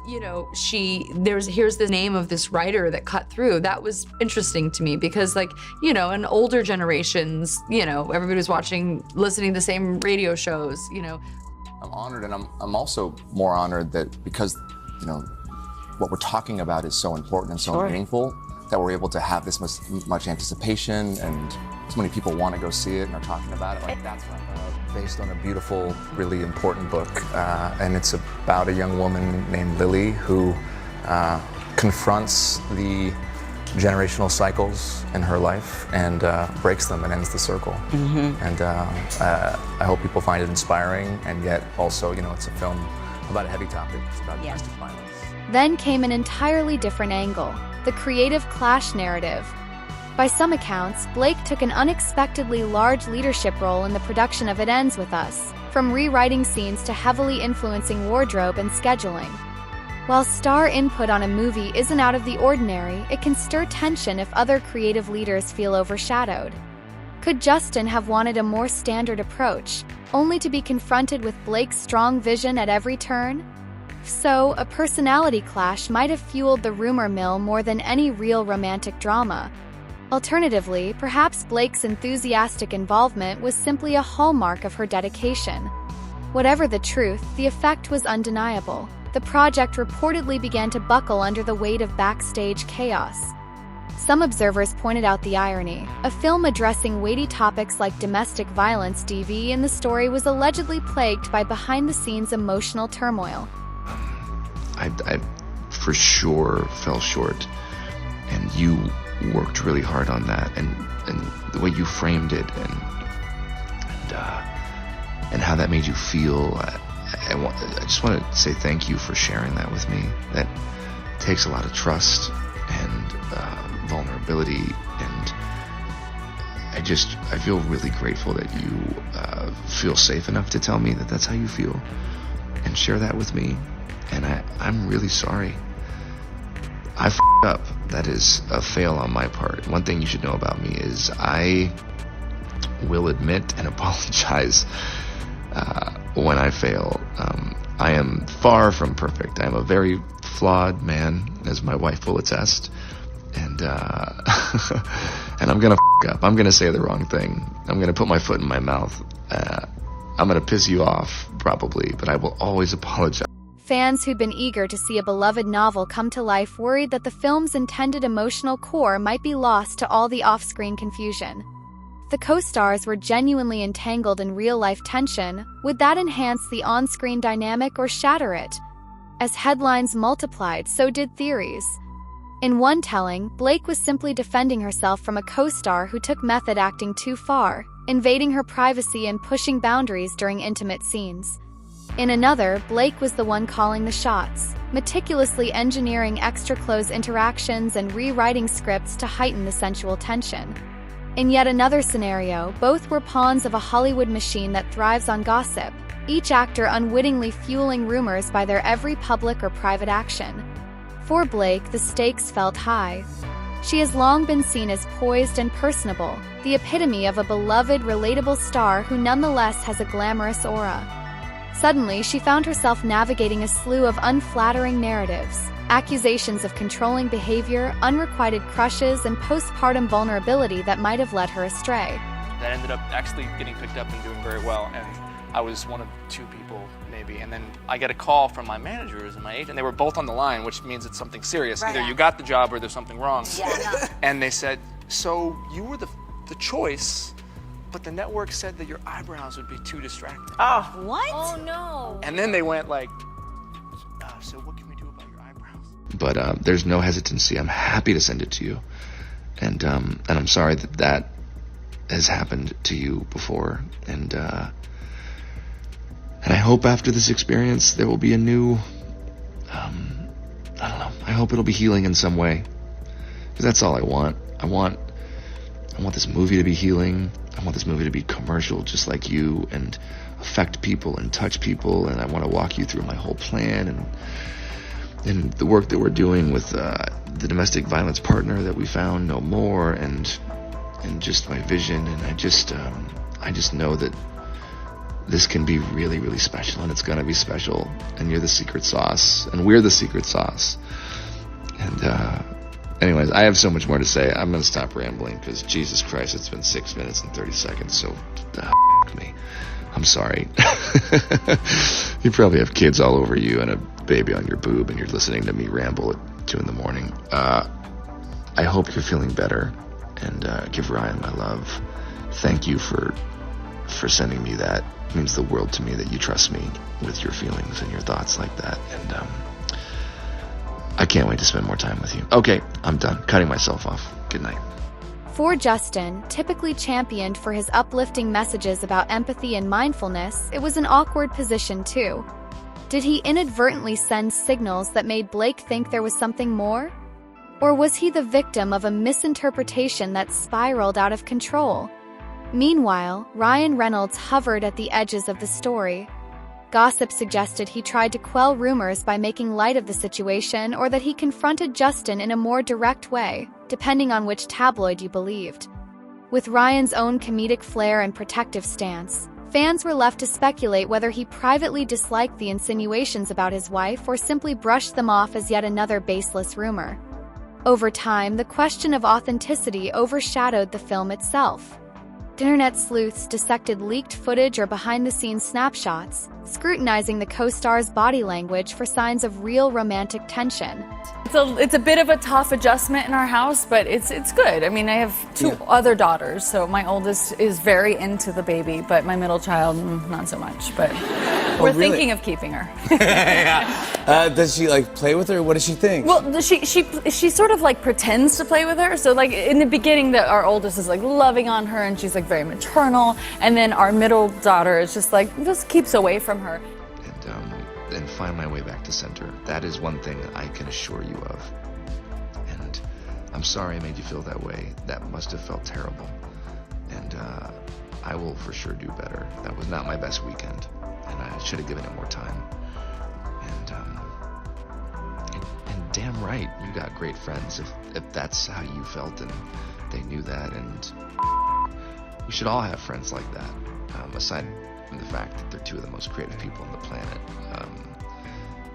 you know, here's the name of this writer that cut through. That was interesting to me because, like, you know, in older generations, you know, everybody was listening to the same radio shows, you know. I'm honored, and I'm also more honored that because, you know, what we're talking about is so important and so meaningful, that we're able to have this much anticipation, and so many people want to go see it and are talking about it. Like, that's what I'm based on a beautiful, really important book, and it's about a young woman named Lily who confronts the generational cycles in her life and breaks them and ends the circle. And I hope people find it inspiring, and yet also, you know, it's a film about a heavy topic. It's about domestic violence. Then came an entirely different angle, the creative clash narrative. By some accounts, Blake took an unexpectedly large leadership role in the production of It Ends With Us, from rewriting scenes to heavily influencing wardrobe and scheduling. While star input on a movie isn't out of the ordinary, it can stir tension if other creative leaders feel overshadowed. Could Justin have wanted a more standard approach, only to be confronted with Blake's strong vision at every turn? So, a personality clash might have fueled the rumor mill more than any real romantic drama. Alternatively, perhaps Blake's enthusiastic involvement was simply a hallmark of her dedication. Whatever the truth, the effect was undeniable. The project reportedly began to buckle under the weight of backstage chaos. Some observers pointed out the irony. A film addressing weighty topics like domestic violence DV, and the story was allegedly plagued by behind-the-scenes emotional turmoil. I for sure fell short, and you worked really hard on that, and the way you framed it, and how that made you feel. I just want to say thank you for sharing that with me. That takes a lot of trust and vulnerability, and I feel really grateful that you feel safe enough to tell me that that's how you feel and share that with me. And I'm really sorry. I f***ed up. That is a fail on my part. One thing you should know about me is I will admit and apologize when I fail. I am far from perfect. I am a very flawed man, as my wife will attest. And and I'm gonna f*** up. I'm gonna say the wrong thing. I'm gonna put my foot in my mouth. I'm gonna piss you off, probably, but I will always apologize. Fans who'd been eager to see a beloved novel come to life worried that the film's intended emotional core might be lost to all the off-screen confusion. The co-stars were genuinely entangled in real-life tension. Would that enhance the on-screen dynamic or shatter it? As headlines multiplied, so did theories. In one telling, Blake was simply defending herself from a co-star who took method acting too far, invading her privacy and pushing boundaries during intimate scenes. In another, Blake was the one calling the shots, meticulously engineering extra-close interactions and rewriting scripts to heighten the sensual tension. In yet another scenario, both were pawns of a Hollywood machine that thrives on gossip, each actor unwittingly fueling rumors by their every public or private action. For Blake, the stakes felt high. She has long been seen as poised and personable, the epitome of a beloved, relatable star who nonetheless has a glamorous aura. Suddenly, she found herself navigating a slew of unflattering narratives, accusations of controlling behavior, unrequited crushes, and postpartum vulnerability that might have led her astray. That ended up actually getting picked up and doing very well, and I was one of two people, maybe, and then I get a call from my managers and my agent. They were both on the line, which means it's something serious. Right. Either you got the job or there's something wrong. Yeah. And they said, so you were the choice, but the network said that your eyebrows would be too distracting. Oh, what? Oh, no. And then they went like, so what can we do about your eyebrows? But there's no hesitancy. I'm happy to send it to you. And I'm sorry that has happened to you before. And I hope after this experience there will be a new, I don't know, I hope it'll be healing in some way. Because that's all I want. I want this movie to be healing. I want this movie to be commercial just like you and affect people and touch people, and I want to walk you through my whole plan and the work that we're doing with the domestic violence partner that we found, No More, and just my vision. And I just know that this can be really, really special, and it's gonna be special, and you're the secret sauce, and we're the secret sauce. And anyways, I have so much more to say. I'm gonna stop rambling, because Jesus Christ, it's been 6 minutes and 30 seconds, so me. I'm sorry. You probably have kids all over you and a baby on your boob, and you're listening to me ramble at 2 in the morning. I hope you're feeling better, and give Ryan my love. Thank you for sending me that. It means the world to me that you trust me with your feelings and your thoughts like that. And I can't wait to spend more time with you. Okay, I'm done. Cutting myself off. Good night. For Justin, typically championed for his uplifting messages about empathy and mindfulness, it was an awkward position too. Did he inadvertently send signals that made Blake think there was something more? Or was he the victim of a misinterpretation that spiraled out of control? Meanwhile, Ryan Reynolds hovered at the edges of the story. Gossip suggested he tried to quell rumors by making light of the situation, or that he confronted Justin in a more direct way, depending on which tabloid you believed. With Ryan's own comedic flair and protective stance, fans were left to speculate whether he privately disliked the insinuations about his wife or simply brushed them off as yet another baseless rumor. Over time, the question of authenticity overshadowed the film itself. Internet sleuths dissected leaked footage or behind-the-scenes snapshots, scrutinizing the co-star's body language for signs of real romantic tension. It's a bit of a tough adjustment in our house, but it's good. I mean, I have two other daughters, so my oldest is very into the baby, but my middle child, not so much. But we're thinking of keeping her. Does she like play with her? What does she think? Well, she sort of like pretends to play with her. So like in the beginning, our oldest is like loving on her, and she's like very maternal, and then our middle daughter is just keeps away from her. And find my way back to center. That is one thing I can assure you of. And I'm sorry I made you feel that way. That must have felt terrible. And I will for sure do better. That was not my best weekend, and I should have given it more time. And damn right, you got great friends if that's how you felt and they knew that. And we should all have friends like that, aside from the fact that they're two of the most creative people on the planet.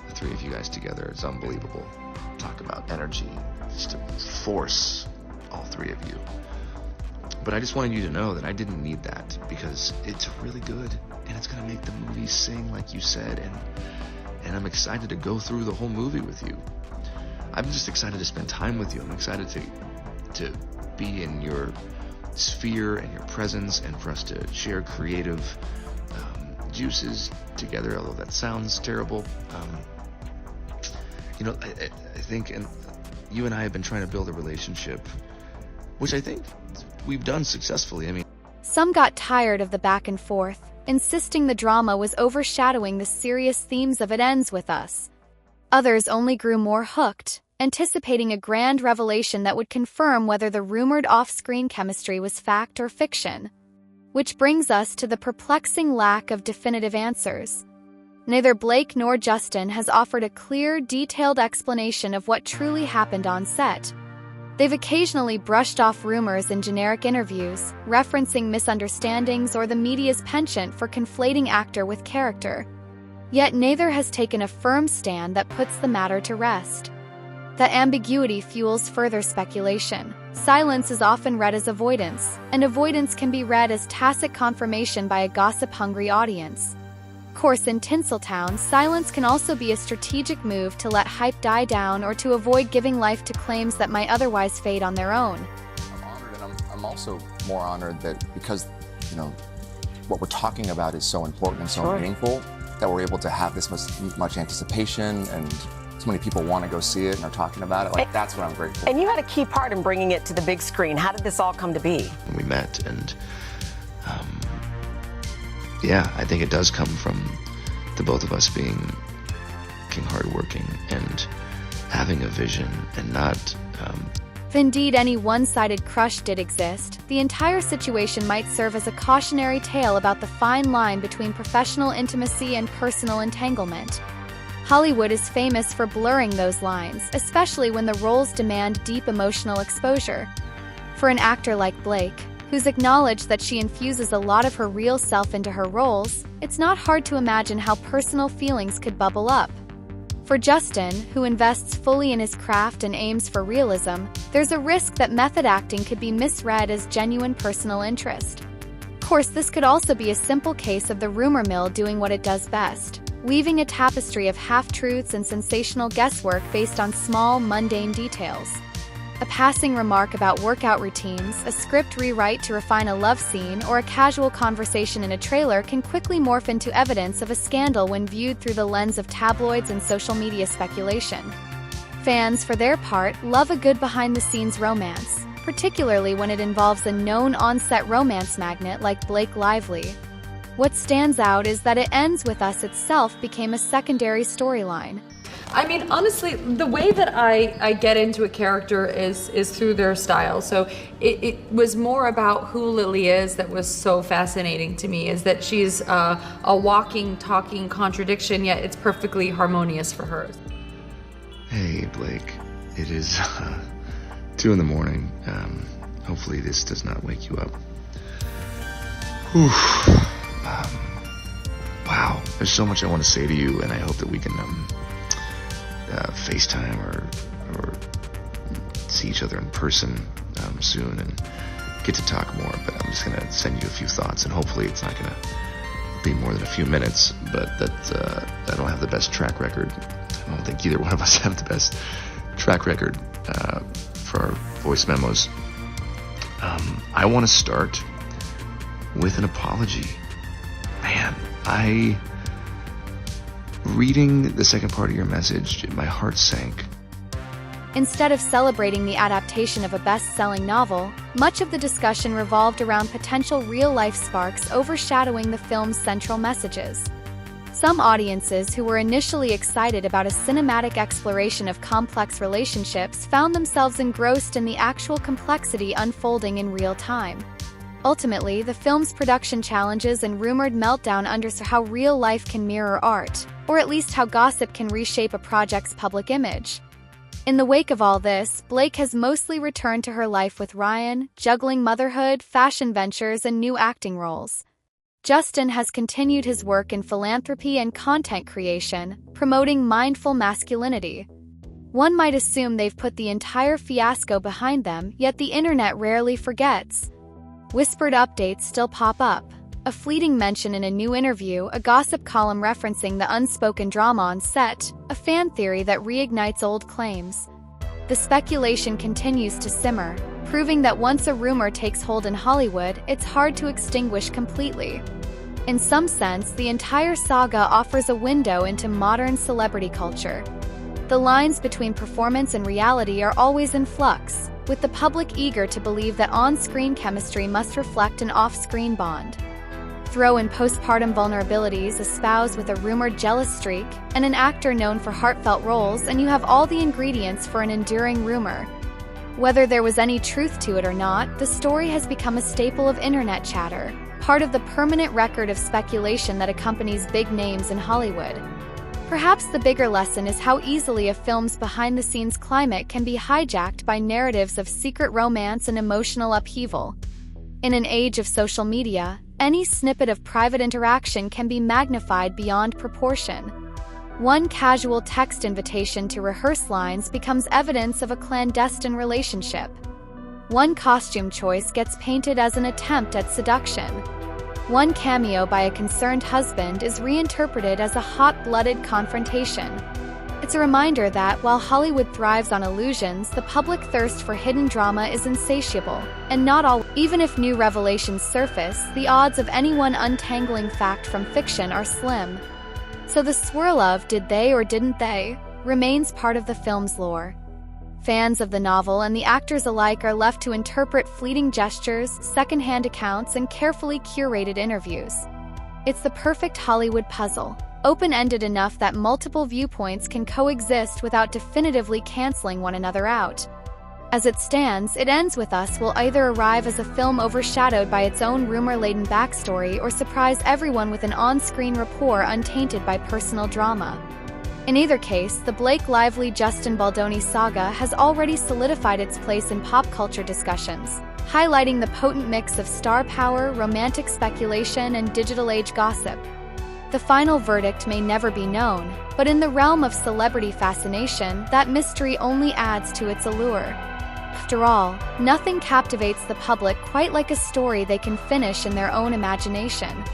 The three of you guys together, it's unbelievable. Talk about energy, just to force all three of you. But I just wanted you to know that I didn't need that, because it's really good, and it's gonna make the movie sing like you said, and I'm excited to go through the whole movie with you. I'm just excited to spend time with you. I'm excited to be in your sphere and your presence, and for us to share creative juices together, although that sounds terrible. I think, and you and I have been trying to build a relationship, which I think we've done successfully. I mean, some got tired of the back and forth, insisting the drama was overshadowing the serious themes of It Ends With Us. Others only grew more hooked, anticipating a grand revelation that would confirm whether the rumored off-screen chemistry was fact or fiction. Which brings us to the perplexing lack of definitive answers. Neither Blake nor Justin has offered a clear, detailed explanation of what truly happened on set. They've occasionally brushed off rumors in generic interviews, referencing misunderstandings or the media's penchant for conflating actor with character. Yet neither has taken a firm stand that puts the matter to rest. That ambiguity fuels further speculation. Silence is often read as avoidance, and avoidance can be read as tacit confirmation by a gossip-hungry audience. Of course, in Tinseltown, silence can also be a strategic move to let hype die down or to avoid giving life to claims that might otherwise fade on their own. I'm honored, and I'm also more honored that because, what we're talking about is so important and so meaningful, that we're able to have this much anticipation, and so many people want to go see it and are talking about it. That's what I'm grateful for. And you had a key part in bringing it to the big screen. How did this all come to be? we met, and I think it does come from the both of us being hardworking and having a vision, and not If indeed any one-sided crush did exist, the entire situation might serve as a cautionary tale about the fine line between professional intimacy and personal entanglement. Hollywood is famous for blurring those lines, especially when the roles demand deep emotional exposure. For an actor like Blake, who's acknowledged that she infuses a lot of her real self into her roles, it's not hard to imagine how personal feelings could bubble up. For Justin, who invests fully in his craft and aims for realism, there's a risk that method acting could be misread as genuine personal interest. Of course, this could also be a simple case of the rumor mill doing what it does best, weaving a tapestry of half-truths and sensational guesswork based on small, mundane details. A passing remark about workout routines, a script rewrite to refine a love scene, or a casual conversation in a trailer can quickly morph into evidence of a scandal when viewed through the lens of tabloids and social media speculation. Fans, for their part, love a good behind-the-scenes romance, particularly when it involves a known on-set romance magnet like Blake Lively. What stands out is that It Ends With Us itself became a secondary storyline. I mean, honestly, the way that I get into a character is through their style. So it was more about who Lily is that was so fascinating to me, is that she's a walking, talking contradiction, yet it's perfectly harmonious for her. Hey, Blake. It is 2 in the morning. Hopefully this does not wake you up. Whew. Wow. There's so much I want to say to you, and I hope that we can FaceTime or see each other in person soon and get to talk more. But I'm just going to send you a few thoughts, and hopefully it's not going to be more than a few minutes. But I don't have the best track record. I don't think either one of us have the best track record for our voice memos. I want to start with an apology. Man, reading the second part of your message, my heart sank. Instead of celebrating the adaptation of a best-selling novel, much of the discussion revolved around potential real-life sparks overshadowing the film's central messages. Some audiences who were initially excited about a cinematic exploration of complex relationships found themselves engrossed in the actual complexity unfolding in real time. Ultimately, the film's production challenges and rumored meltdown underscore how real life can mirror art, or at least how gossip can reshape a project's public image. In the wake of all this, Blake has mostly returned to her life with Ryan, juggling motherhood, fashion ventures, and new acting roles. Justin has continued his work in philanthropy and content creation, promoting mindful masculinity. One might assume they've put the entire fiasco behind them, yet the internet rarely forgets. Whispered updates still pop up. A fleeting mention in a new interview, a gossip column referencing the unspoken drama on set, a fan theory that reignites old claims. The speculation continues to simmer, proving that once a rumor takes hold in Hollywood, it's hard to extinguish completely. In some sense, the entire saga offers a window into modern celebrity culture. The lines between performance and reality are always in flux, with the public eager to believe that on-screen chemistry must reflect an off-screen bond. Throw in postpartum vulnerabilities espoused with a rumored jealous streak, and an actor known for heartfelt roles, and you have all the ingredients for an enduring rumor. Whether there was any truth to it or not, the story has become a staple of internet chatter, part of the permanent record of speculation that accompanies big names in Hollywood. Perhaps the bigger lesson is how easily a film's behind-the-scenes climate can be hijacked by narratives of secret romance and emotional upheaval. In an age of social media, any snippet of private interaction can be magnified beyond proportion. One casual text invitation to rehearse lines becomes evidence of a clandestine relationship. One costume choice gets painted as an attempt at seduction. One cameo by a concerned husband is reinterpreted as a hot-blooded confrontation. It's a reminder that, while Hollywood thrives on illusions, the public thirst for hidden drama is insatiable, and not all. Even if new revelations surface, the odds of anyone untangling fact from fiction are slim. So the swirl of did they or didn't they remains part of the film's lore. Fans of the novel and the actors alike are left to interpret fleeting gestures, secondhand accounts, and carefully curated interviews. It's the perfect Hollywood puzzle, open-ended enough that multiple viewpoints can coexist without definitively canceling one another out. As it stands, It Ends With Us will either arrive as a film overshadowed by its own rumor-laden backstory or surprise everyone with an on-screen rapport untainted by personal drama. In either case, the Blake Lively-Justin Baldoni saga has already solidified its place in pop culture discussions, highlighting the potent mix of star power, romantic speculation, and digital age gossip. The final verdict may never be known, but in the realm of celebrity fascination, that mystery only adds to its allure. After all, nothing captivates the public quite like a story they can finish in their own imagination.